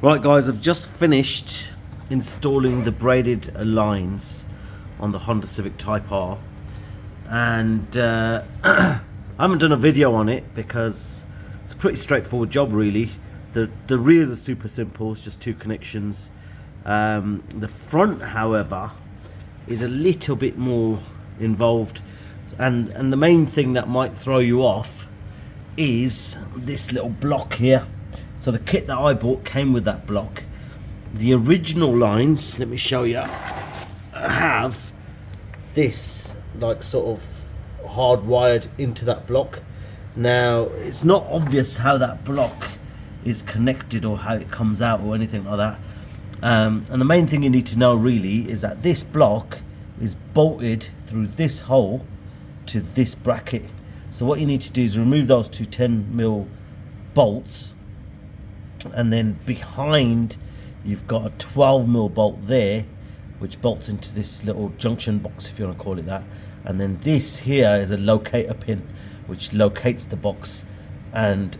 Right guys, I've just finished installing the braided lines on the Honda Civic Type R, and I haven't done a video on it because it's a pretty straightforward job really. The rears are super simple, it's just two connections. The front however is a little bit more involved, and the main thing that might throw you off is this little block here. So the kit that I bought came with that block. The original lines, let me show you, have this like sort of hardwired into that block. Now it's not obvious how that block is connected or how it comes out or anything like that. And the main thing you need to know really is that this block is bolted through this hole to this bracket. So what you need to do is remove those two 10mm bolts, and then behind you've got a 12mm bolt there which bolts into this little junction box, if you want to call it that, and then this here is a locator pin which locates the box and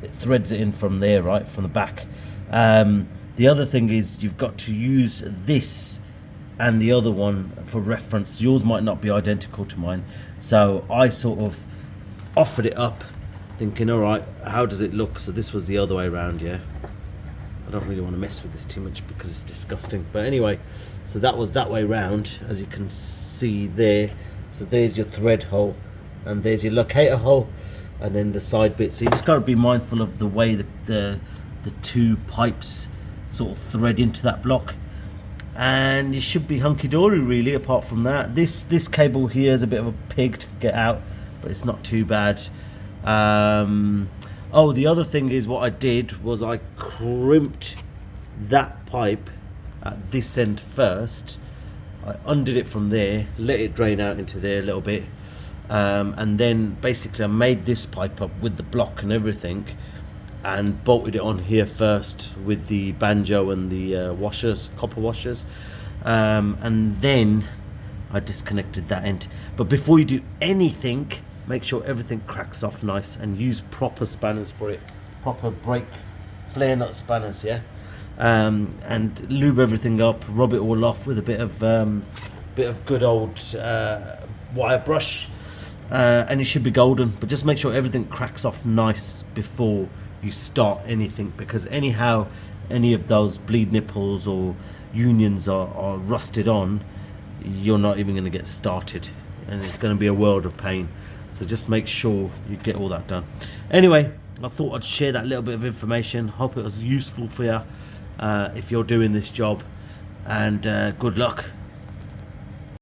it threads it in from there, right from the back. The other thing is you've got to use this and the other one for reference. Yours might not be identical to mine, so I sort of offered it up thinking, all right, how does it look? So this was the other way around. Yeah, I don't really want to mess with this too much because it's disgusting, but anyway, so that was that way round, as you can see there. So there's your thread hole and there's your locator hole, and then the side bit. So you just got to be mindful of the way the two pipes sort of thread into that block, and you should be hunky-dory really. Apart from that, this cable here is a bit of a pig to get out, but it's not too bad. Oh, the other thing is what I did was I crimped that pipe at this end first. I undid it from there, let it drain out into there a little bit, and then basically I made this pipe up with the block and everything and bolted it on here first with the banjo and the washers, copper washers, and then I disconnected that end. But before you do anything, make sure everything cracks off nice and use proper spanners for it, proper brake flare nut spanners, yeah. And lube everything up, rub it all off with a bit of good old wire brush, and it should be golden. But just make sure everything cracks off nice before you start anything, because anyhow any of those bleed nipples or unions are rusted on, you're not even going to get started and it's going to be a world of pain. So just make sure you get all that done. Anyway, I thought I'd share that little bit of information. Hope it was useful for you if you're doing this job, and good luck.